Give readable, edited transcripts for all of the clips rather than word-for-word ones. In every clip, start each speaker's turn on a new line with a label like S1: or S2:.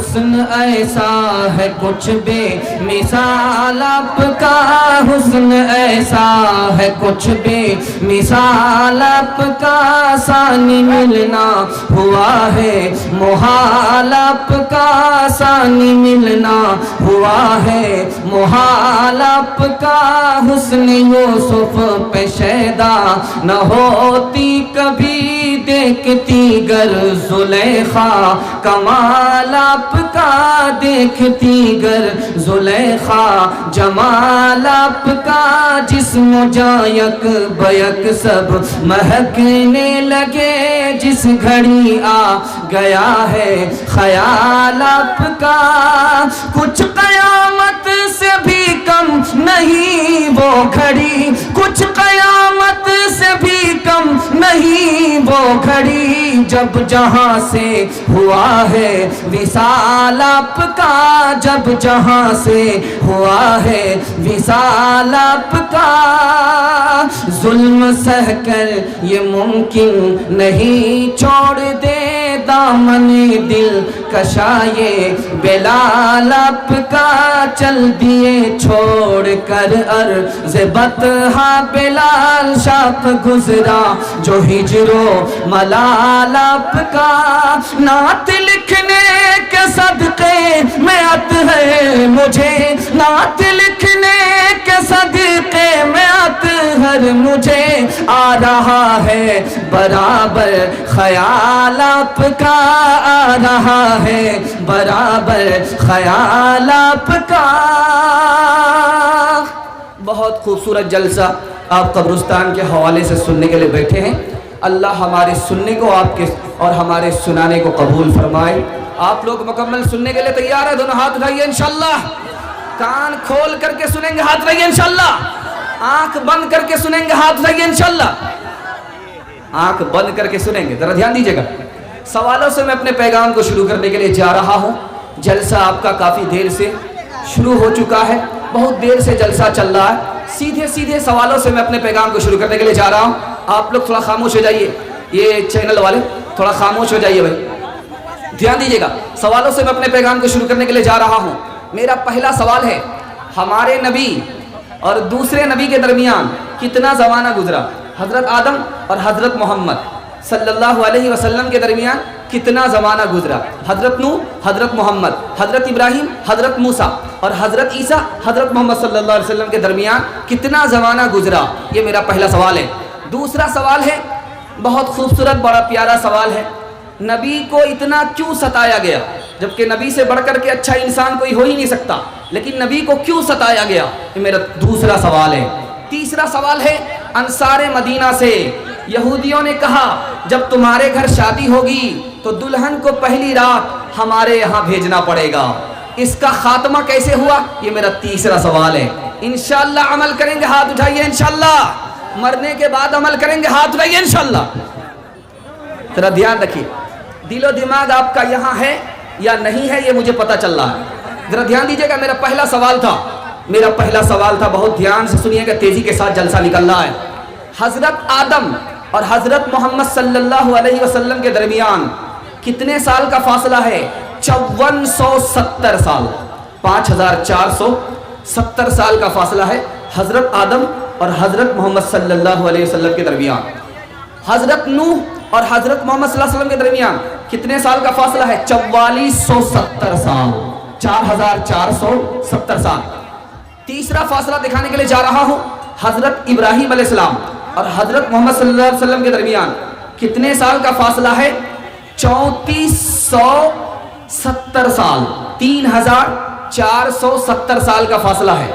S1: حسن ایسا ہے کچھ بے مثال آپ کا حسن ایسا ہے کچھ بے مثال آپ کا ثانی ملنا ہوا ہے محال آپ کا ثانی ملنا ہوا ہے محال آپ کا حسن یوسف پہ شیدا نہ ہوتی کبھی دیکھتی گر زلیخا کمال آپ کا دیکھتی گر زلیخا جمال آپ کا جسم و جاں یک بیک سب مہکنے لگے جس گھڑی آ گیا ہے خیال آپ کا کچھ قیامت سے بھی کم نہیں وہ گھڑی کچھ قیامت سے بھی کم نہیں وہ گھڑی جب جہاں سے ہوا ہے وصال آپ کا جب جہاں سے ہوا ہے وصال آپ کا ظلم سہ کر یہ ممکن نہیں چھوڑ دے دامن دل کشائے بلال آپ کا چل دیے چھوڑ کر عرض بطحا بلال شاپ گزرا جو ہجر و ملال آپ کا نعت لکھنے کے صدقے میں عط ہے مجھے نعت لکھنے کے صدقے میں عطر مجھے آ رہا ہے برابر خیال آپ کا آ رہا ہے برابر خیال آپ کا۔ بہت خوبصورت جلسہ آپ قبرستان کے حوالے سے سننے کے لیے بیٹھے ہیں۔ اللہ ہمارے سننے کو آپ کے اور ہمارے سنانے کو قبول فرمائے۔ آپ لوگ مکمل سننے کے لیے تیار ہیں؟ دونوں ہاتھ اٹھائیے انشاءاللہ۔ کان کھول کر کے سنیں گے، ہاتھ اٹھائیے انشاءاللہ۔ آنکھ بند کر کے سنیں گے، ہاتھ اٹھائیے انشاءاللہ۔ آنکھ بند کر کے سنیں گے، ذرا دھیان دیجیے گا۔ سوالوں سے میں اپنے پیغام کو شروع کرنے کے لیے جا رہا ہوں۔ جلسہ آپ کا کافی دیر سے شروع ہو چکا ہے، بہت دیر سے جلسہ چل رہا ہے۔ سیدھے سوالوں سے میں اپنے پیغام کو شروع کرنے کے لیے جا رہا ہوں۔ آپ لوگ تھوڑا خاموش ہو جائیے، یہ چینل والے تھوڑا خاموش ہو جائیے بھائی، دھیان دیجیے گا۔ سوالوں سے میں اپنے پیغام کو شروع کرنے کے لیے جا رہا ہوں۔ میرا پہلا سوال ہے، ہمارے نبی اور دوسرے نبی کے درمیان کتنا زمانہ گزرا؟ حضرت آدم اور حضرت محمد صلی اللہ علیہ وسلم کے درمیان کتنا زمانہ گزرا؟ حضرت نوح، حضرت محمد، حضرت ابراہیم، حضرت موسیٰ اور حضرت عیسیٰ حضرت محمد صلی اللہ علیہ وسلم کے درمیان کتنا زمانہ گزرا؟ یہ میرا پہلا سوال ہے۔ دوسرا سوال ہے، بہت خوبصورت بڑا پیارا سوال ہے، نبی کو اتنا کیوں ستایا گیا؟ جبکہ نبی سے بڑھ کر کے اچھا انسان کوئی ہو ہی نہیں سکتا، لیکن نبی کو کیوں ستایا گیا؟ یہ میرا دوسرا سوال ہے۔ تیسرا سوال ہے، انصار مدینہ سے یہودیوں نے کہا جب تمہارے گھر شادی ہوگی تو دلہن کو پہلی رات ہمارے یہاں بھیجنا پڑے گا، اس کا خاتمہ کیسے ہوا؟ یہ میرا تیسرا سوال ہے۔ انشاءاللہ عمل کریں گے، ہاتھ اٹھائیے انشاءاللہ۔ مرنے کے بعد عمل کریں گے، ہاتھ اٹھائیے انشاءاللہ۔ ذرا دھیان رکھیے، دل و دماغ آپ کا یہاں ہے یا نہیں ہے، یہ مجھے پتہ چل رہا ہے۔ ذرا دھیان دیجیے گا، میرا پہلا سوال تھا، بہت دھیان سے سنیے گا، تیزی کے ساتھ جلسہ نکل رہا ہے۔ حضرت آدم اور حضرت محمد صلی اللہ علیہ وسلم کے درمیان کتنے سال کا فاصلہ ہے؟ 5470 سال، 5470 سال کا فاصلہ ہے حضرت آدم اور حضرت محمد صلی اللہ علیہ وسلم کے درمیان۔ حضرت نوح اور حضرت محمد صلی اللہ علیہ وسلم کے درمیان کتنے سال کا فاصلہ ہے؟ 4470 سال، 4470 سال۔ تیسرا فاصلہ دکھانے کے لیے جا رہا ہوں، حضرت ابراہیم علیہ السلام اور حضرت محمد صلی اللہ علیہ وسلم کے درمیان کتنے سال کا فاصلہ ہے؟ 3470 سال، 3470 سال کا فاصلہ ہے۔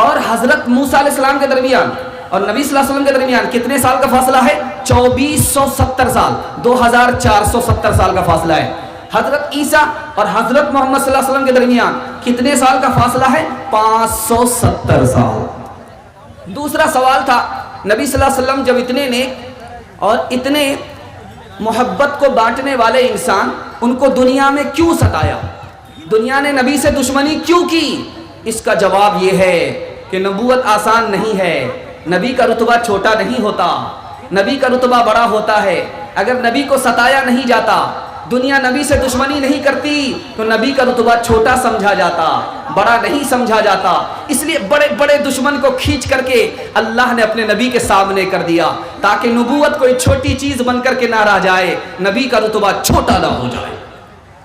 S1: اور حضرت موسیٰ علیہ السلام کے درمیان اور نبی صلی اللہ علیہ وسلم کے درمیان کتنے سال کا فاصلہ ہے؟ 2470 سال، 2470 سال کا فاصلہ ہے۔ حضرت عیسیٰ اور حضرت محمد صلی اللہ علیہ وسلم کے درمیان کتنے سال کا فاصلہ ہے؟ 570 سال۔ دوسرا سوال تھا، نبی صلی اللہ علیہ وسلم جب اتنے نیک اور اتنے محبت کو بانٹنے والے انسان، ان کو دنیا میں کیوں ستایا؟ دنیا نے نبی سے دشمنی کیوں کی؟ اس کا جواب یہ ہے کہ نبوت آسان نہیں ہے، نبی کا رتبہ چھوٹا نہیں ہوتا، نبی کا رتبہ بڑا ہوتا ہے۔ اگر نبی کو ستایا نہیں جاتا، दुनिया नबी से दुश्मनी नहीं करती तो नबी का रुतबा छोटा समझा जाता, बड़ा नहीं समझा जाता। इसलिए बड़े बड़े दुश्मन को खींच करके अल्लाह ने अपने नबी के सामने कर दिया ताकि नबूवत कोई छोटी चीज बन करके ना रह जाए, नबी का रुतबा छोटा ना हो जाए।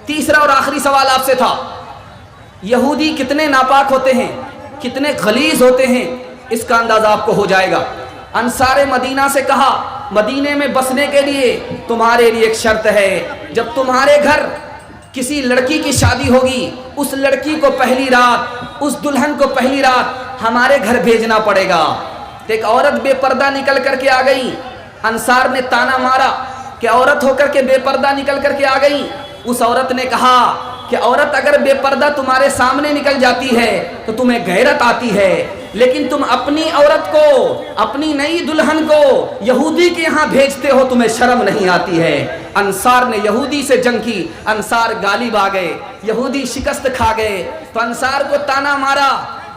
S1: तीसरा और आखिरी सवाल आपसे था, यहूदी कितने नापाक होते हैं, कितने गलीज होते हैं, इसका अंदाजा आपको हो जाएगा। अंसारे मदीना से कहा, मदीने में बसने के लिए तुम्हारे लिए एक शर्त है, जब तुम्हारे घर किसी लड़की की शादी होगी, उस लड़की को पहली रात, उस दुल्हन को पहली रात हमारे घर भेजना पड़ेगा। तो एक औरत बेपर्दा निकल करके आ गई, अंसार ने ताना मारा कि औरत होकर के बेपर्दा निकल करके आ गई। उस औरत ने कहा कि औरत अगर बेपर्दा तुम्हारे सामने निकल जाती है तो तुम्हें गैरत आती है, लेकिन तुम अपनी औरत को, अपनी नई दुल्हन को यहूदी के यहाँ भेजते हो, तुम्हें शर्म नहीं आती है। अंसार ने यहूदी से जंग की, अंसार गालिब आ गए, यहूदी शिकस्त खा गए। तो अंसार को ताना मारा,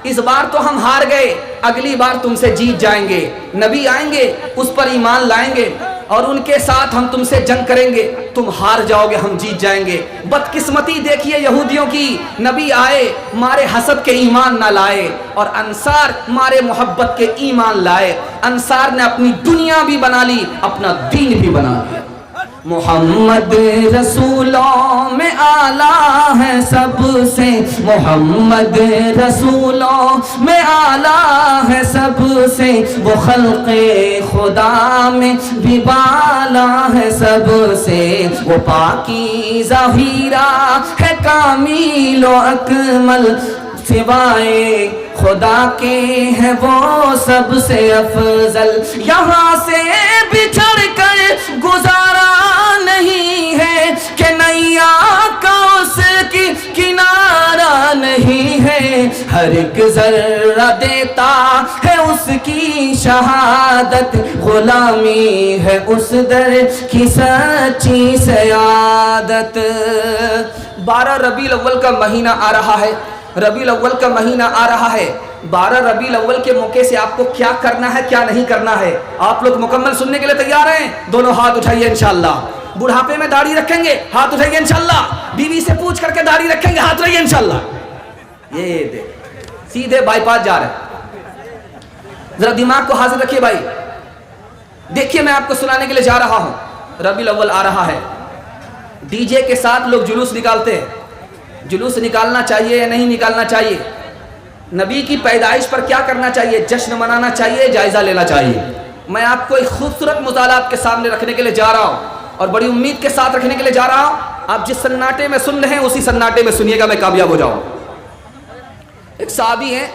S1: इस बार तो हम हार गए, अगली बार तुमसे जीत जाएंगे। नबी आएंगे, उस पर ईमान लाएंगे और उनके साथ हम तुमसे जंग करेंगे, तुम हार जाओगे, हम जीत जाएंगे। बदकिस्मती देखिए यहूदियों की, नबी आए मारे हसद के ईमान ना लाए और अंसार मारे मोहब्बत के ईमान लाए। अंसार ने अपनी दुनिया भी बना ली, अपना दीन भी बना लिया। मोहम्मद रसूलों में आला है सबसे, मोहम्मद रसूलों में आला है सबसे, वो खल्क़े खुदा में भी बाला है सबसे, वो पाकीज़ा हीरा है कामिलो अकमल, सिवाए खुदा के है वो सबसे अफजल। यहाँ से बिछड़ कर गुजारा नहीं है कि नैया का उसकी किनारा नहीं है, हर एक जर्रा देता है उसकी शहादत, गुलामी है उस दर की सच्ची सयादत। 12 रबीउल अव्वल का महीना आ रहा है, रबीउल अव्वल का महीना आ रहा है। 12 रबीउल अव्वल के मौके से आपको क्या करना है, क्या नहीं करना है, आप लोग मुकम्मल सुनने के लिए तैयार हैं? दोनों हाथ उठाइए इंशाअल्लाह। बुढ़ापे में दाढ़ी रखेंगे, हाथ उठाइए इंशाअल्लाह। बीवी से पूछ करके दाढ़ी रखेंगे, हाथ उठाइए इंशाअल्लाह। ये देख सीधे बाईपास जा रहे हैं, जरा दिमाग को हाजिर रखिए भाई। देखिए मैं आपको सुनाने के लिए जा रहा हूं, रबीउल अव्वल आ रहा है, डीजे के साथ लोग जुलूस निकालते हैं। जुलूस निकालना चाहिए या नहीं निकालना चाहिए? नबी की पैदाइश पर क्या करना चाहिए? जश्न मनाना चाहिए, जायजा लेना चाहिए। मैं आपको एक खूबसूरत मुताला आपके सामने रखने के लिए जा रहा हूं और बड़ी उम्मीद के साथ रखने के लिए जा रहा हूं। आप जिस सन्नाटे में सुन रहे हैं उसी सन्नाटे में सुनिएगा, मैं कामयाब हो जाऊं। एक साहबी हैं,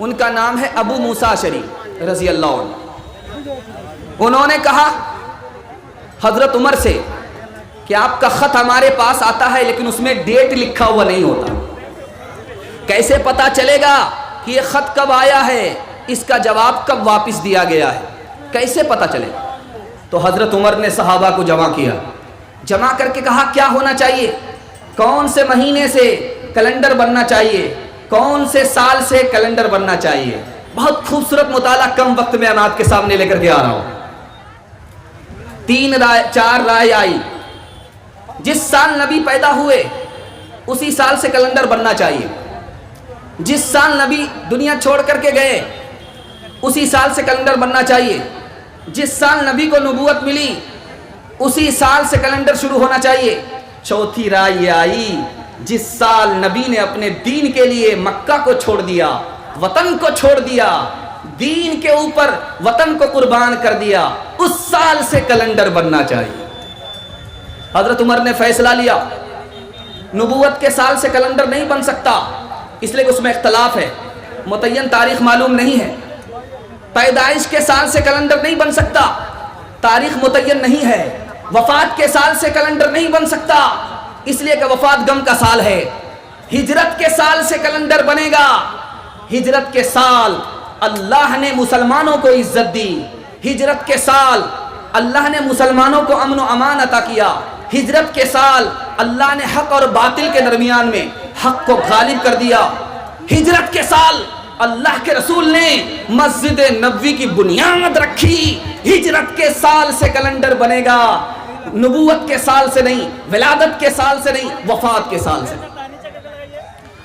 S1: उनका नाम है अबू मूसा अशरी रजी अल्लाह अन्हु। उन्होंने कहा हजरत उमर से कि आपका खत हमारे पास आता है लेकिन उसमें डेट लिखा हुआ नहीं होता, कैसे पता चलेगा कि ये खत कब आया है, इसका जवाब कब वापस दिया गया है, कैसे पता चलेगा? तो हजरत उमर ने सहाबा को जमा किया, जमा करके कहा क्या होना चाहिए, कौन से महीने से कैलेंडर बनना चाहिए, कौन से साल से कैलेंडर बनना चाहिए। बहुत खूबसूरत मुताला कम वक्त में मैं आपके सामने लेकर के आ रहा हूं। 4 राय आई, जिस साल नबी पैदा हुए उसी साल से कैलेंडर बनना चाहिए, जिस साल नबी दुनिया छोड़ करके गए उसी साल से कैलेंडर बनना चाहिए, जिस साल नबी को नबूवत मिली उसी साल से कैलेंडर शुरू होना चाहिए। चौथी राय ये आई, जिस साल नबी ने अपने दीन के लिए मक्का को छोड़ दिया, वतन को छोड़ दिया, दीन के ऊपर वतन को कुर्बान कर दिया, उस साल से कैलेंडर बनना चाहिए। हजरत उमर ने फैसला लिया, नबूवत के साल से कैलेंडर नहीं बन सकता, इसलिए उसमें इख्तलाफ है, मुतय्यन तारीख मालूम नहीं है। पैदाइश के साल से कैलेंडर नहीं बन सकता, तारीख मुतय्यन नहीं है। वफात के साल से कैलेंडर नहीं बन सकता, इसलिए कि वफात गम का साल है। हिजरत के साल से कैलेंडर बनेगा, हिजरत के साल अल्लाह ने मुसलमानों को इज्जत दी, हिजरत के साल अल्लाह ने मुसलमानों को अमन व अमान अता किया, हिजरत के साल अल्लाह ने हक और बातिल के दरमियान में हक को गालिब कर दिया, हिजरत के साल अल्लाह के रसूल ने मस्जिद नबवी की बुनियाद रखी, हिजरत के साल से कैलेंडर बनेगा। नबूवत के साल से नहीं, विलादत के साल से नहीं, वफात के साल से।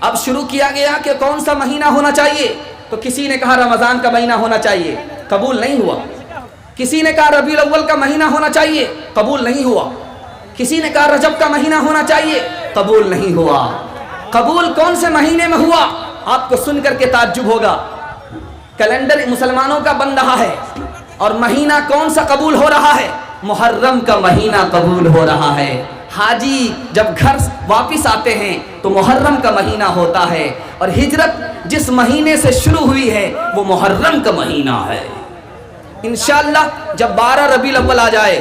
S1: अब शुरू किया गया कि कौन सा महीना होना चाहिए, तो किसी ने कहा रमजान का महीना होना चाहिए, कबूल नहीं हुआ। किसी ने कहा रबीउल अव्वल का महीना होना चाहिए, कबूल नहीं हुआ। किसी ने कहा रजब का महीना होना चाहिए, कबूल नहीं हुआ। कबूल कौन से महीने में हुआ? आपको सुन करके ताज्जुब होगा। कैलेंडर मुसलमानों का बन रहा है और महीना कौन सा कबूल हो रहा है? मुहर्रम का महीना कबूल हो रहा है। हाजी जब घर वापस आते हैं तो मुहर्रम का महीना होता है, और हिजरत जिस महीने से शुरू हुई है वो मुहर्रम का महीना है। इंशाअल्लाह जब 12 रबीउल अव्वल आ जाए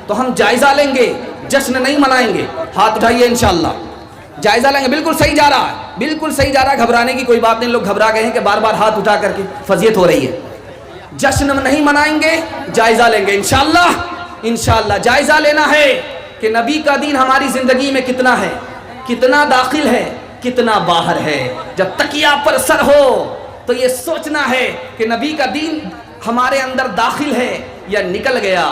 S1: तो हम जायजा लेंगे, जश्न नहीं मनाएंगे। हाथ उठाइए, इंशाअल्लाह जायजा लेंगे। बिल्कुल सही जा रहा है, बिल्कुल सही जा रहा है, घबराने की कोई बात नहीं। लोग घबरा गए हैं कि बार बार हाथ उठा करके फजीयत हो रही है। जश्न नहीं मनाएंगे, जायजा लेंगे इंशाअल्लाह। इंशाअल्लाह जायजा लेना है कि नबी का दीन हमारी जिंदगी में कितना है, कितना दाखिल है, कितना बाहर है। जब तकिया पर सर हो तो ये सोचना है कि नबी का दीन हमारे अंदर दाखिल है या निकल गया।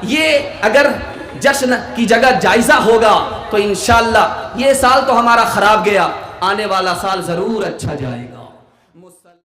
S1: ये अगर जश्न की जगह जायजा होगा तो इंशाअल्लाह ये साल तो हमारा खराब गया, आने वाला साल जरूर अच्छा जाएगा।